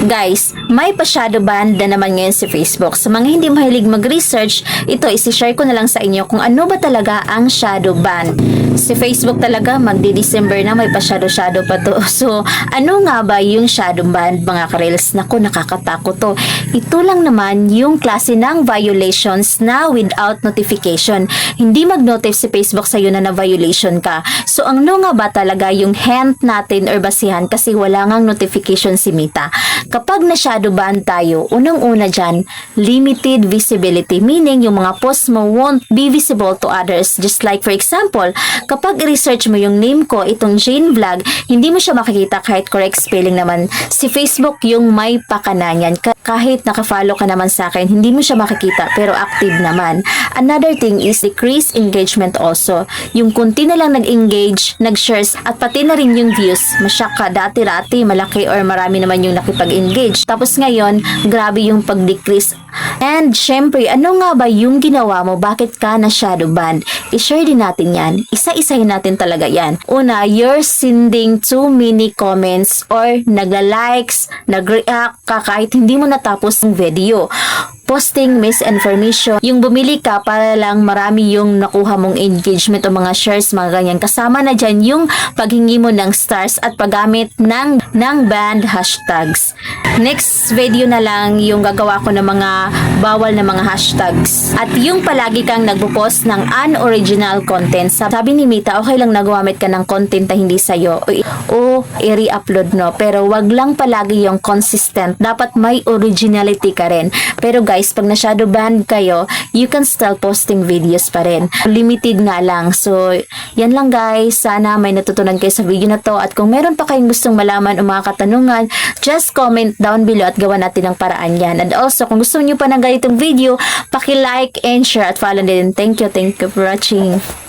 Guys, may pa-shadow ban na naman ngayon si Facebook. Sa mga hindi mahilig mag-research, ito isi-share ko na lang sa inyo kung ano ba talaga ang shadow ban. Si Facebook talaga magdi-December na may pa-shadow pa to. So, ano nga ba yung shadow ban mga ka-reels? Naku, nakakatakot to. Ito lang naman yung klase ng violations na without notification. Hindi mag-notify si Facebook sa'yo na na-violation ka. So, ang ano nga ba talaga yung hint natin or basihan kasi wala ngang notification si Meta. Kapag na-shadow ban tayo, unang-una dyan, limited visibility. Meaning, yung mga posts mo won't be visible to others. Just like, for example, kapag research mo yung name ko, itong Jane Vlog, hindi mo siya makikita kahit correct spelling naman. Si Facebook yung may pakananyan. Kahit nakafollow ka naman sa akin, hindi mo siya makikita pero active naman. Another thing is decrease engagement also. Yung kunti na lang nag-engage, nag-shares, at pati na rin yung views. Masyaka dati-rati, malaki or marami naman yung nakipag-engage. Tapos ngayon, grabe yung pag-decrease. And syempre, ano nga ba yung ginawa mo? Bakit ka na shadow ban? I-share din natin yan. Isa-isahin natin talaga yan. Una, you're sending too many comments or nagla-likes, nag-react ka kahit hindi mo natapos ang video. Posting misinformation. Yung bumili ka para lang marami yung nakuha mong engagement o mga shares, mga ganyan. Kasama na dyan yung paghingi mo ng stars at paggamit ng banned hashtags. Next video na lang yung gagawa ko ng mga bawal na mga hashtags. At yung palagi kang nagpo-post ng unoriginal content. Sabi ni Meta, okay lang nagwamit ka ng content na hindi sa'yo o i-re-upload no. Pero wag lang palagi yung consistent. Dapat may originality ka rin. Pero guys, pag na-shadow ban kayo, you can still posting videos pa rin. Limited nga lang. So, yan lang guys. Sana may natutunan kayo sa video na to. At kung meron pa kayong gustong malaman o mga katanungan, just comment down below at gawa natin ang paraan yan. And also, kung gusto niyo pa ng ganitong video, paki-like and share at follow din. Thank you for watching.